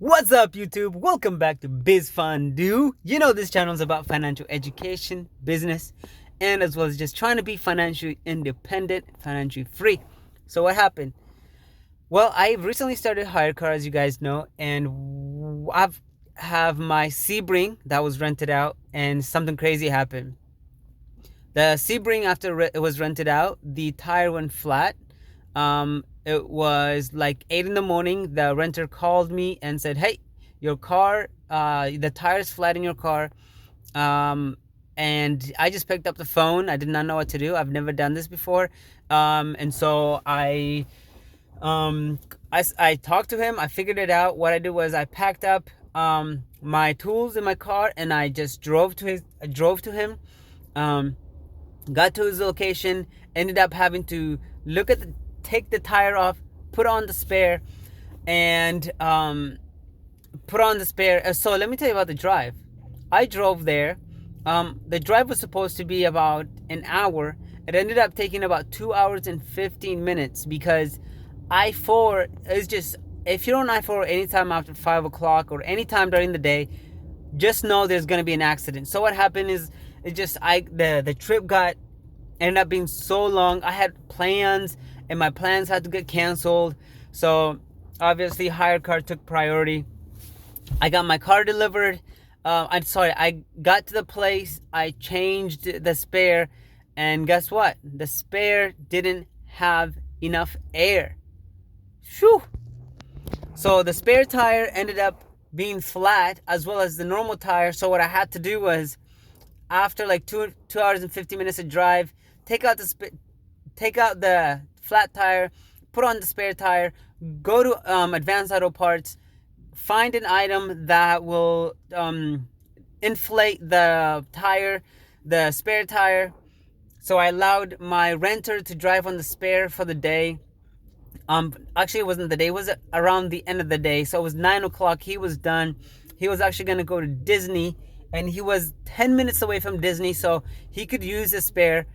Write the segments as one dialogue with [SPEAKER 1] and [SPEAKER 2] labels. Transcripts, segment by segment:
[SPEAKER 1] What's up, YouTube? Welcome back to Biz Fondue. You know this channel is about financial education, business, and as well as just trying to be financially independent, financially free. So what happened? Well, I recently started Hyrecar, as you guys know, and I've have my Sebring that was rented out, and something crazy happened. The Sebring, after it was rented out, the tire went flat. It was like 8 in the morning. The renter called me and said, "Hey, your car, the tire's flat in your car." And I just picked up the phone. I did not know what to do. I've never done this before. And so I talked to him. I figured it out. What I did was I packed up my tools in my car and I just drove to him. Got to his location, ended up having to take the tire off, put on the spare, and So let me tell you about the drive. I drove there. The drive was supposed to be about an hour. It ended up taking about 2 hours and 15 minutes because I-4 is just, if you're on I-4 anytime after 5 o'clock or anytime during the day, just know there's going to be an accident. So what happened is, the trip ended up being so long. I had plans and my plans had to get canceled. So obviously Hyrecar took priority. I got my car delivered. I got to the place, I changed the spare, and guess what? The spare didn't have enough air. Phew. So the spare tire ended up being flat as well as the normal tire. So what I had to do was, after like 2 hours and 50 minutes of drive, take out the flat tire, put on the spare tire, go to Advanced Auto Parts, find an item that will inflate the spare tire. So I allowed my renter to drive on the spare for the day. Actually, it wasn't the day, it was around the end of the day. So it was 9 o'clock. He was done. He was actually going to go to Disney, and he was 10 minutes away from Disney, so he could use the spare.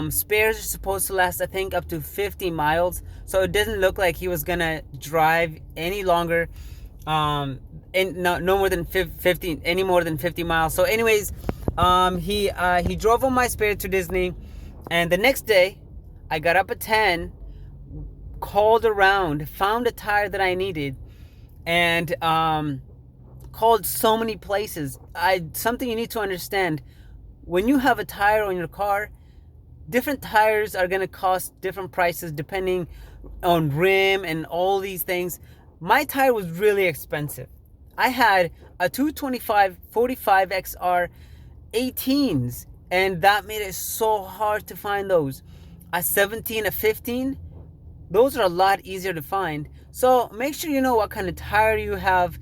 [SPEAKER 1] Spares are supposed to last, I think, up to 50 miles. So it doesn't look like he was going to drive any longer. And no more than 50, any more than 50 miles. So anyways, he drove on my spare to Disney, and the next day I got up at 10, called around, found a tire that I needed, and called so many places. Something you need to understand: when you have a tire on your car, different tires are going to cost different prices depending on rim and all these things. My tire was really expensive. I had a 225 45 XR 18s, and that made it so hard to find those. A 17, a 15, those are a lot easier to find. So make sure you know what kind of tire you have.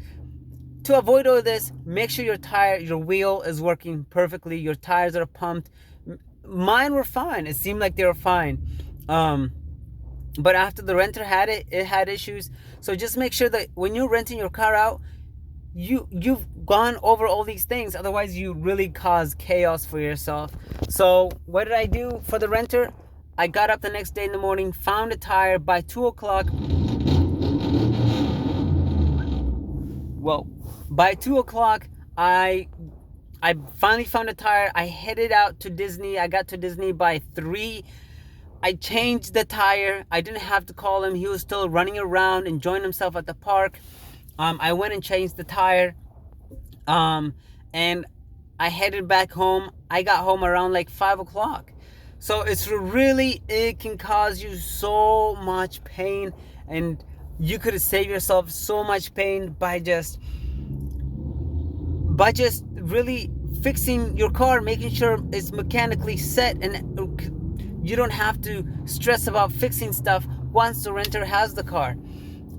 [SPEAKER 1] To avoid all this, make sure your wheel is working perfectly. Your tires are pumped. Mine were fine. It seemed like they were fine. But after the renter had it had issues. So just make sure that when you're renting your car out, you've gone over all these things. Otherwise, you really cause chaos for yourself. So what did I do for the renter? I got up the next day in the morning, found a tire by 2 o'clock. Well, by 2 o'clock, I finally found a tire. I headed out to Disney. I got to Disney by 3. I changed the tire. I didn't have to call him. He was still running around, enjoying himself at the park. I went and changed the tire. And I headed back home. I got home around like 5 o'clock. So it can cause you so much pain, and you could save yourself so much pain by just really fixing your car, making sure it's mechanically set, and you don't have to stress about fixing stuff once the renter has the car.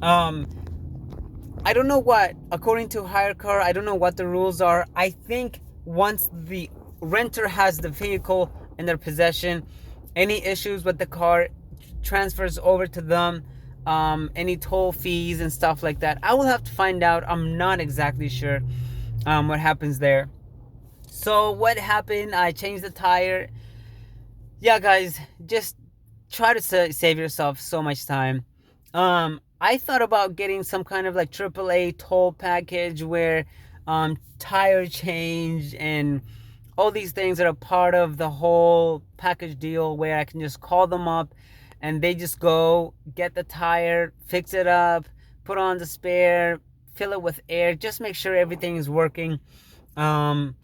[SPEAKER 1] I don't know according to Hyrecar, I don't know what the rules are. I think once the renter has the vehicle in their possession, any issues with the car transfers over to them. Any toll fees and stuff like that, I will have to find out. I'm not exactly sure what happens there. So what happened? I changed the tire. Yeah, guys, just try to save yourself so much time. I thought about getting some kind of like AAA toll package where tire change and all these things that are part of the whole package deal, where I can just call them up and they just go get the tire, fix it up, put on the spare, fill it with air, just make sure everything is working. Um,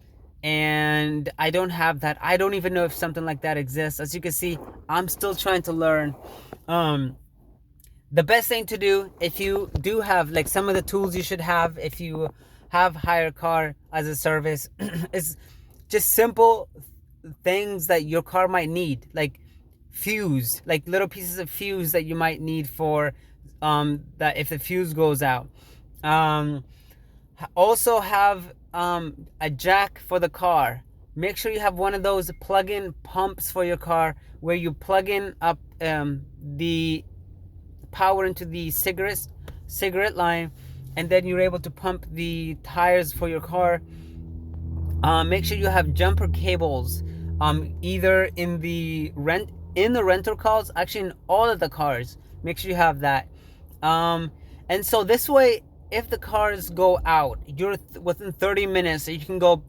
[SPEAKER 1] and I don't have that. I don't even know if something like that exists. As you can see, I'm still trying to learn. Um, the best thing to do, if you do have like some of the tools you should have if you have Hyrecar as a service, is just simple things that your car might need, like fuse, like little pieces of fuse that you might need for that if the fuse goes out. um Also have a jack for the car. Make sure you have one of those plug-in pumps for your car where you plug in up the power into the cigarette line, and then you're able to pump the tires for your car. Make sure you have jumper cables, either in the rental cars, actually in all of the cars. Make sure you have that. And so this way, if the cars go out, you're within 30 minutes, so you can go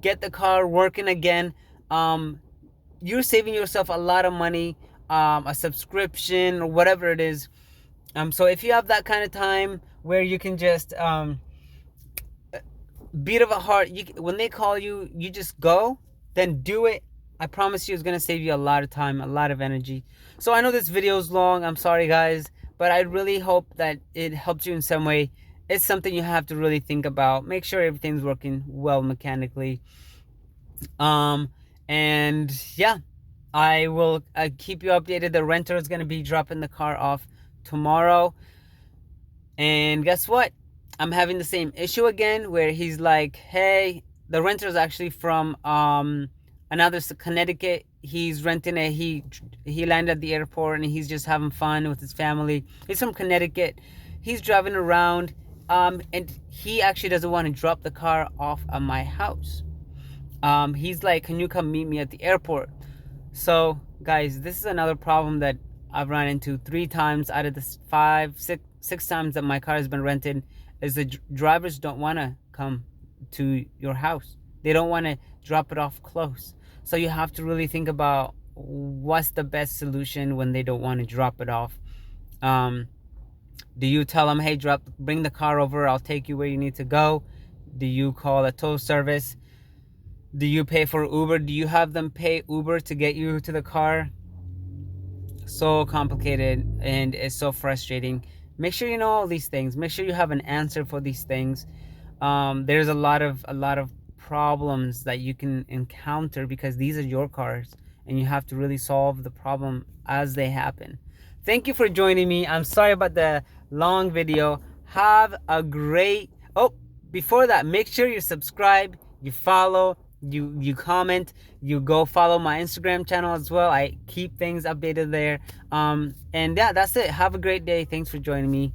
[SPEAKER 1] get the car working again. You're saving yourself a lot of money, a subscription or whatever it is. So if you have that kind of time where you can just beat of a heart, when they call you, you just go, then do it. I promise you it's going to save you a lot of time, a lot of energy. So I know this video is long, I'm sorry guys, but I really hope that it helps you in some way. It's something you have to really think about. Make sure everything's working well mechanically. And yeah, I will keep you updated. The renter is going to be dropping the car off tomorrow. And guess what? I'm having the same issue again, where he's like, hey, the renter is actually from another Connecticut. He's renting it. He landed at the airport and he's just having fun with his family. He's from Connecticut. He's driving around, and he actually doesn't want to drop the car off at my house. He's like, can you come meet me at the airport? So guys, this is another problem that I've run into 3 times out of the 6 times that my car has been rented, is the drivers don't want to come to your house. They don't want to drop it off close. So you have to really think about what's the best solution when they don't want to drop it off. Do you tell them, hey, bring the car over, I'll take you where you need to go? Do you call a tow service? Do you pay for Uber? Do you have them pay Uber to get you to the car? So complicated, and it's so frustrating. Make sure you know all these things. Make sure you have an answer for these things. There's a lot of problems that you can encounter because these are your cars, and you have to really solve the problem as they happen. Thank you for joining me. I'm sorry about the long video. Have a great... Oh, before that, make sure you subscribe, you follow, you comment, you go follow my Instagram channel as well. I keep things updated there. And yeah, that's it. Have a great day. Thanks for joining me.